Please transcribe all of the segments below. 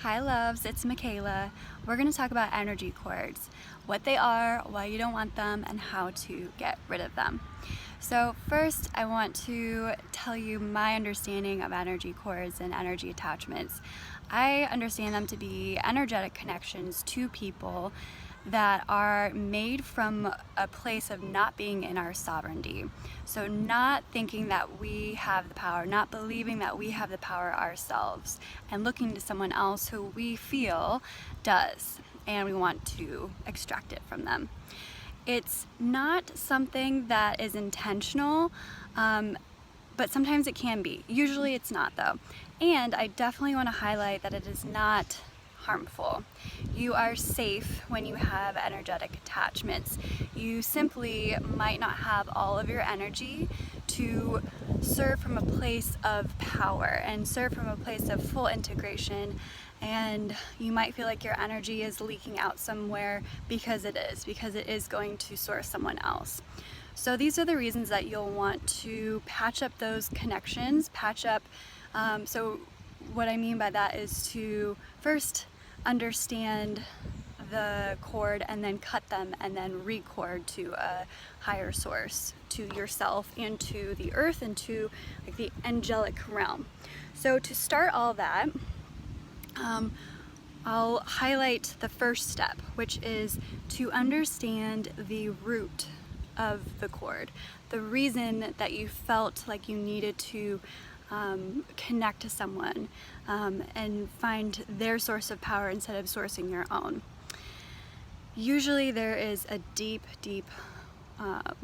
Hi loves, it's Michaela. We're going to talk about energy cords, what they are, why you don't want them, and how to get rid of them. So first I want to tell you my understanding of energy cords and energy attachments. I understand them to be energetic connections to people that are made from a place of not being in our sovereignty. So not thinking that we have the power, not believing that we have the power ourselves, and looking to someone else who we feel does, and we want to extract it from them. It's not something that is intentional, but sometimes it can be. Usually it's not though. And I definitely want to highlight that it is not harmful. You are safe when you have energetic attachments. You simply might not have all of your energy to serve from a place of power and serve from a place of full integration, and you might feel like your energy is leaking out somewhere because it is going to source someone else. So these are the reasons that you'll want to patch up those connections, so what I mean by that is to first understand the cord and then cut them and then record to a higher source, to yourself and to the earth and to like the angelic realm. So to start all that, I'll highlight the first step, which is to understand the root of the cord, the reason that you felt like you needed to connect to someone and find their source of power instead of sourcing your own. Usually there is a deep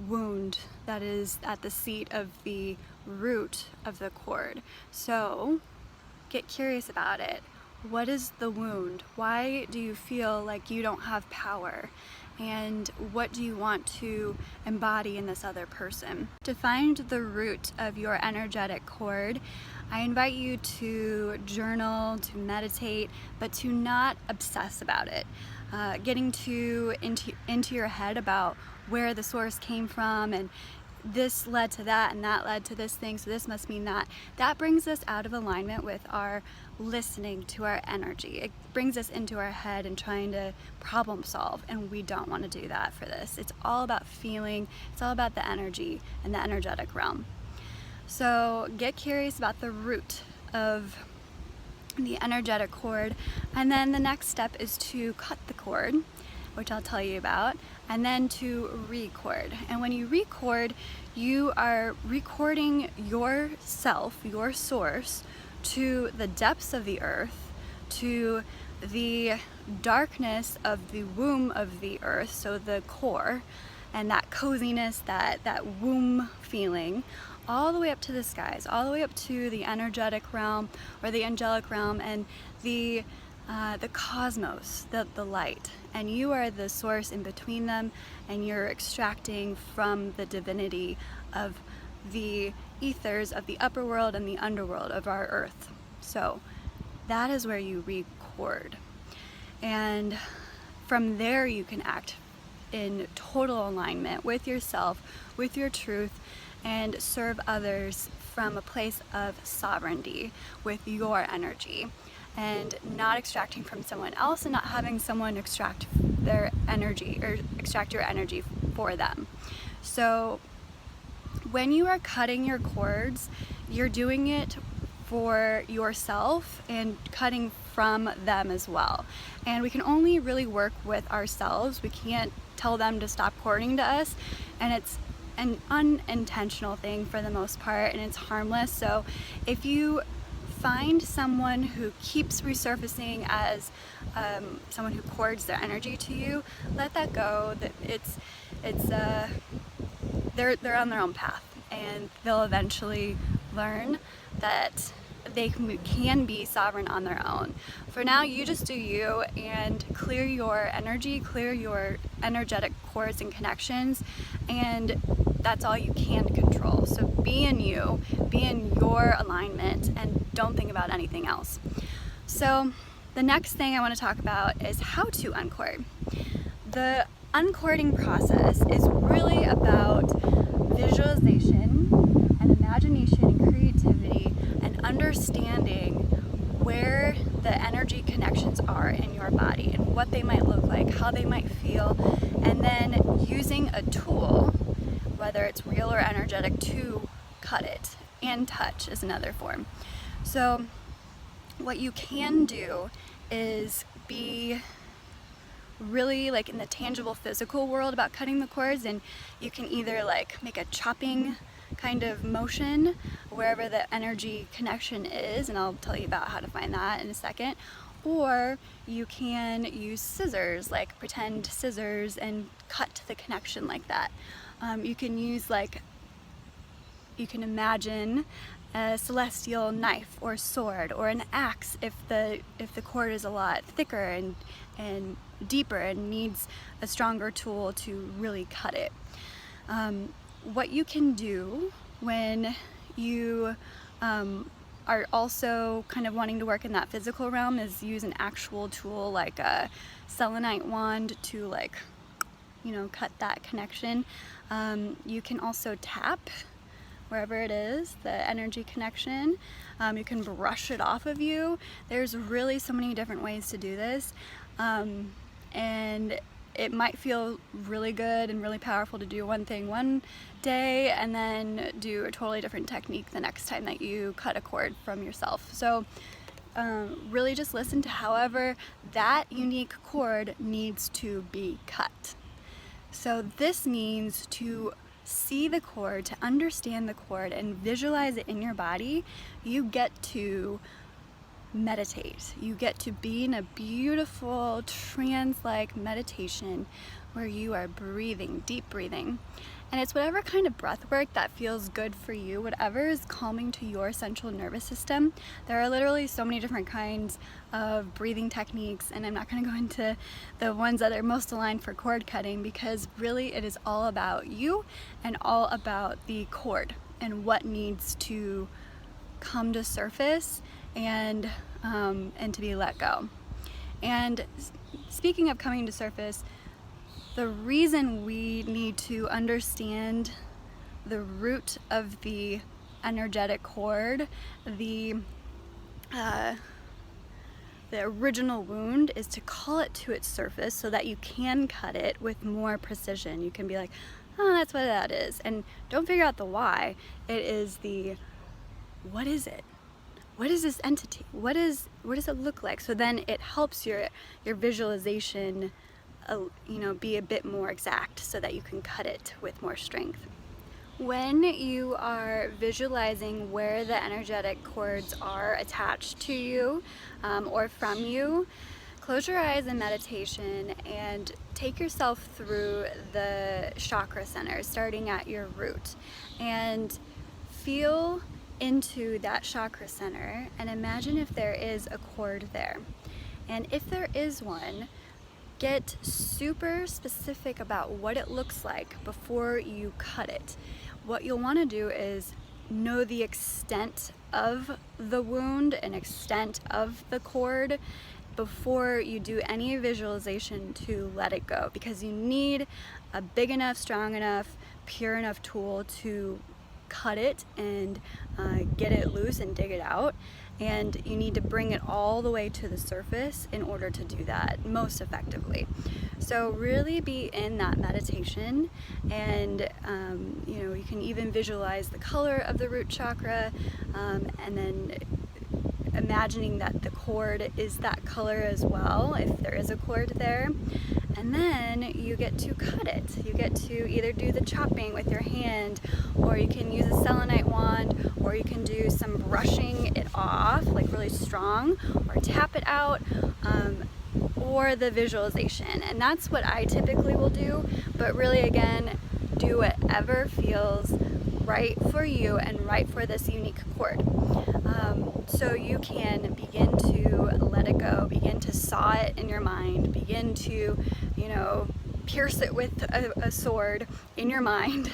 wound that is at the seat of the root of the cord. So get curious about it. What is the wound? Why do you feel like you don't have power? And what do you want to embody in this other person? To find the root of your energetic cord, I invite you to journal, to meditate, but to not obsess about it. Getting into your head about where the source came from and this led to that and that led to this thing, so this must mean that. That brings us out of alignment with our listening to our energy. It brings us into our head and trying to problem solve, and we don't want to do that for this. It's all about feeling, it's all about the energy and the energetic realm. So get curious about the root of the energetic cord, and then the next step is to cut the cord, which I'll tell you about, and then to record. And when you record, you are recording yourself, your source, to the depths of the earth, to the darkness of the womb of the earth, so the core, and that coziness, that womb feeling, all the way up to the skies, all the way up to the energetic realm or the angelic realm and the cosmos, the light. And you are the source in between them, and you're extracting from the divinity of the ethers of the upper world and the underworld of our earth. So that is where you record. And from there you can act in total alignment with yourself, with your truth, and serve others from a place of sovereignty with your energy, and not extracting from someone else and not having someone extract their energy or extract your energy for them. So when you are cutting your cords, you're doing it for yourself and cutting from them as well. And we can only really work with ourselves. We can't tell them to stop cording to us, and it's an unintentional thing for the most part, and it's harmless. So if you find someone who keeps resurfacing as someone who cords their energy to you, let that go. That they're on their own path, and they'll eventually learn that they can be sovereign on their own. For now, you just do you and clear your energy, clear your energetic cords and connections, and that's all you can control. So be in you, be in your alignment, and don't think about anything else. So the next thing I want to talk about is how to uncord. The uncording process is really about visualization and imagination and creativity and understanding where the energy connection chords are in your body and what they might look like, how they might feel, and then using a tool, whether it's real or energetic, to cut it. And touch is another form. So what you can do is be really like in the tangible physical world about cutting the cords, and you can either like make a chopping kind of motion wherever the energy connection is, and I'll tell you about how to find that in a second, or you can use scissors, like pretend scissors, and cut the connection like that. You can use you can imagine a celestial knife or sword or an axe if the cord is a lot thicker and deeper and needs a stronger tool to really cut it. What you can do when you are also kind of wanting to work in that physical realm is use an actual tool like a selenite wand to cut that connection. You can also tap wherever it is, the energy connection. You can brush it off of you. There's really so many different ways to do this. And it might feel really good and really powerful to do one thing one day and then do a totally different technique the next time that you cut a cord from yourself. So really just listen to however that unique cord needs to be cut. So this means to see the cord, to understand the cord and visualize it in your body. You get to meditate. You get to be in a beautiful trance-like meditation where you are breathing, deep breathing. And it's whatever kind of breath work that feels good for you, whatever is calming to your central nervous system. There are literally so many different kinds of breathing techniques, and I'm not going to go into the ones that are most aligned for cord cutting, because really it is all about you and all about the cord and what needs to come to surface and to be let go. And speaking of coming to surface, the reason we need to understand the root of the energetic cord, the original wound, is to call it to its surface so that you can cut it with more precision. You can be like, oh, that's what that is. And don't figure out the why. It is the, what is it? What is this entity? What does it look like? So then it helps your visualization be a bit more exact so that you can cut it with more strength. When you are visualizing where the energetic cords are attached to you or from you, close your eyes in meditation and take yourself through the chakra center, starting at your root, and feel into that chakra center and imagine if there is a cord there. And if there is one, get super specific about what it looks like before you cut it. What you'll want to do is know the extent of the wound and extent of the cord before you do any visualization to let it go, because you need a big enough, strong enough, pure enough tool to cut it and get it loose and dig it out. And you need to bring it all the way to the surface in order to do that most effectively. So really be in that meditation, and you can even visualize the color of the root chakra, and then imagining that the cord is that color as well, if there is a cord there. And then you get to cut it. You get to either do the chopping with your hand, or you can use a selenite wand, or you can do some brushing it off, like really strong, or tap it out, or the visualization. And that's what I typically will do, but really again, do whatever feels right for you and right for this unique cord. So you can begin to let it go, begin to saw it in your mind, begin to, pierce it with a sword in your mind,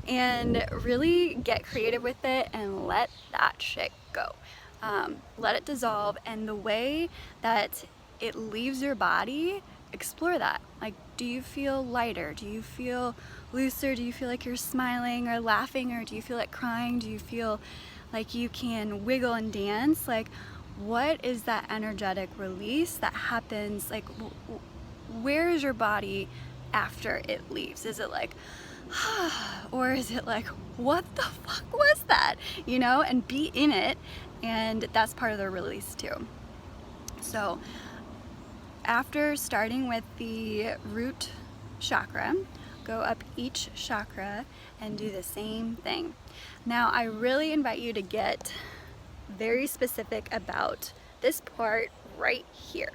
and really get creative with it and let that shit go. Let it dissolve, and the way that it leaves your body, explore that. Like, do you feel lighter? Do you feel looser? Do you feel like you're smiling or laughing, or do you feel like crying? Do you feel like you can wiggle and dance? Like, what is that energetic release that happens? Like, where is your body after it leaves? Is it like, or is it like, what the fuck was that? You know, and be in it. And that's part of the release too. So after starting with the root chakra, go up each chakra and do the same thing. Now, I really invite you to get very specific about this part right here.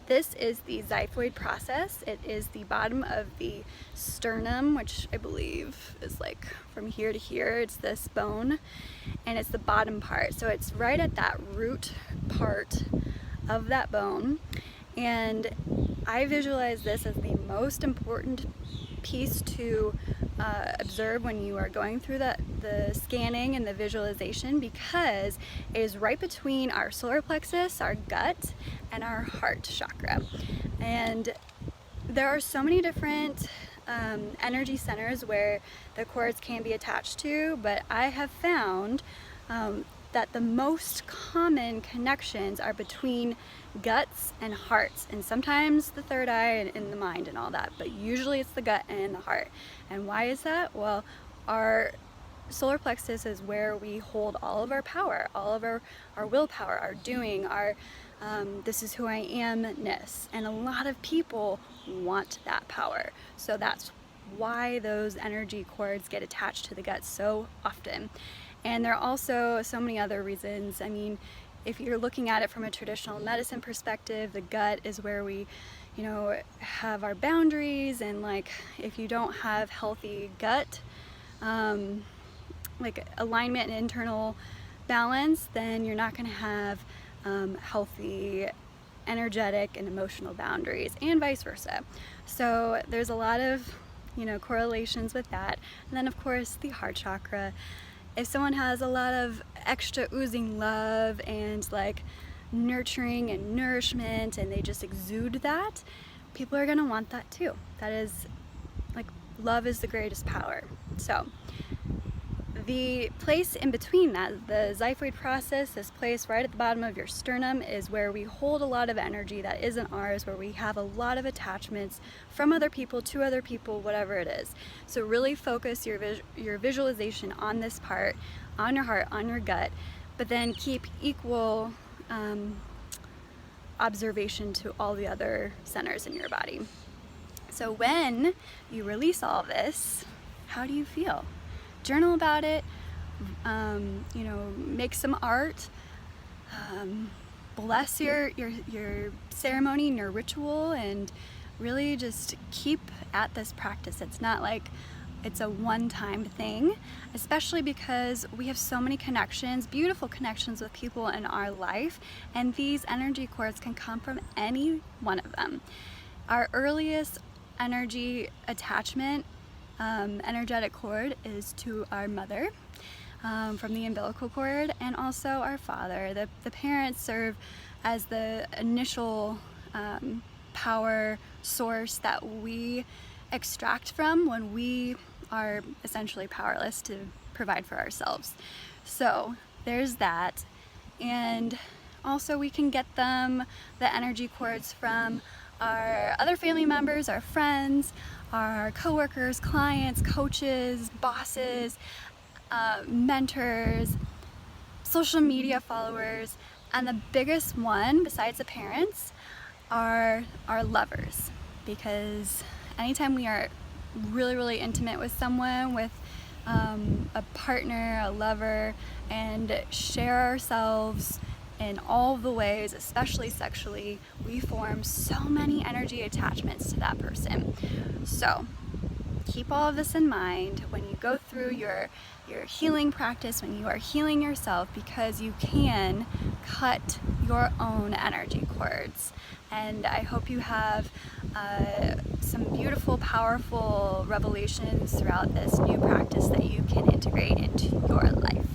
This is the xiphoid process. It is the bottom of the sternum, which I believe is like from here to here. It's this bone, and it's the bottom part. So it's right at that root part of that bone. And I visualize this as the most important piece to observe when you are going through the scanning and the visualization, because it is right between our solar plexus, our gut, and our heart chakra. And there are so many different energy centers where the cords can be attached to, but I have found that the most common connections are between guts and hearts, and sometimes the third eye and the mind and all that, but usually it's the gut and the heart. And why is that? Well, our solar plexus is where we hold all of our power, all of our willpower, our doing, our this is who I am-ness. And a lot of people want that power. So that's why those energy cords get attached to the gut so often. And there are also so many other reasons. I mean, if you're looking at it from a traditional medicine perspective, the gut is where we, you know, have our boundaries. And like, if you don't have healthy gut, like alignment and internal balance, then you're not going to have healthy energetic and emotional boundaries, and vice versa. So there's a lot of, you know, correlations with that. And then of course the heart chakra. If someone has a lot of extra oozing love and like nurturing and nourishment, and they just exude that, people are going to want that too. That is like, love is the greatest power. So the place in between that, the xiphoid process, this place right at the bottom of your sternum, is where we hold a lot of energy that isn't ours, where we have a lot of attachments from other people to other people, whatever it is. So really focus your visualization on this part, on your heart, on your gut, but then keep equal observation to all the other centers in your body. So when you release all this, how do you feel? Journal about it, you know, make some art, bless your ceremony and your ritual, and really just keep at this practice. It's not like it's a one-time thing, especially because we have so many connections, beautiful connections with people in our life, and these energy cords can come from any one of them. Our earliest energy attachment, energetic cord, is to our mother, from the umbilical cord, and also our father. The parents serve as the initial power source that we extract from when we are essentially powerless to provide for ourselves. So there's that. And also we can get the energy cords from our other family members, our friends, our coworkers, clients, coaches, bosses, mentors, social media followers, and the biggest one besides the parents are our lovers. Because anytime we are really, really intimate with someone, with a partner, a lover, and share ourselves in all the ways, especially sexually, we form so many energy attachments to that person. So keep all of this in mind when you go through your healing practice, when you are healing yourself, because you can cut your own energy cords. And I hope you have some beautiful, powerful revelations throughout this new practice that you can integrate into your life.